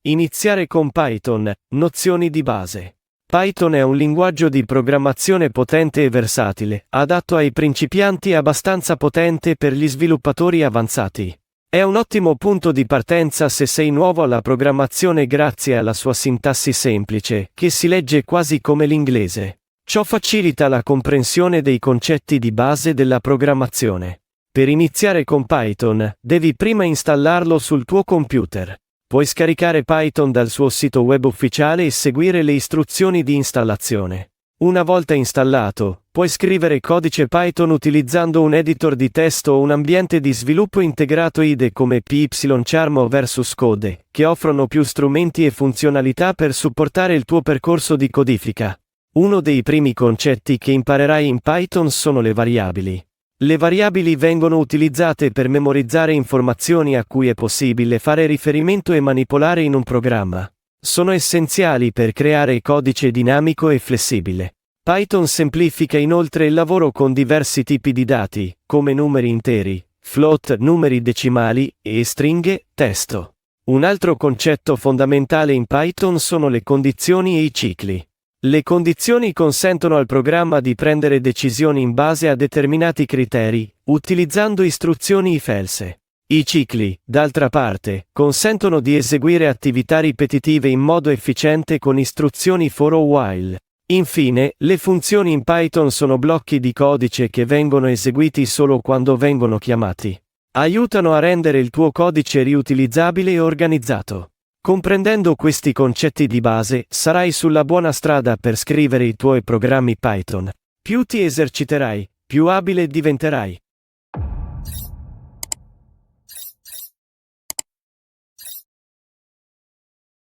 Iniziare con Python, nozioni di base. Python è un linguaggio di programmazione potente e versatile, adatto ai principianti e abbastanza potente per gli sviluppatori avanzati. È un ottimo punto di partenza se sei nuovo alla programmazione grazie alla sua sintassi semplice, che si legge quasi come l'inglese. Ciò facilita la comprensione dei concetti di base della programmazione. Per iniziare con Python, devi prima installarlo sul tuo computer. Puoi scaricare Python dal suo sito web ufficiale e seguire le istruzioni di installazione. Una volta installato, puoi scrivere codice Python utilizzando un editor di testo o un ambiente di sviluppo integrato IDE come Pycharm o Versus Code, che offrono più strumenti e funzionalità per supportare il tuo percorso di codifica. Uno dei primi concetti che imparerai in Python sono le variabili. Le variabili vengono utilizzate per memorizzare informazioni a cui è possibile fare riferimento e manipolare in un programma. Sono essenziali per creare codice dinamico e flessibile. Python semplifica inoltre il lavoro con diversi tipi di dati, come numeri interi, float, numeri decimali, e stringhe, testo. Un altro concetto fondamentale in Python sono le condizioni e i cicli. Le condizioni consentono al programma di prendere decisioni in base a determinati criteri, utilizzando istruzioni if-else. I cicli, d'altra parte, consentono di eseguire attività ripetitive in modo efficiente con istruzioni for o while. Infine, le funzioni in Python sono blocchi di codice che vengono eseguiti solo quando vengono chiamati. Aiutano a rendere il tuo codice riutilizzabile e organizzato. Comprendendo questi concetti di base, sarai sulla buona strada per scrivere i tuoi programmi Python. Più ti eserciterai, più abile diventerai.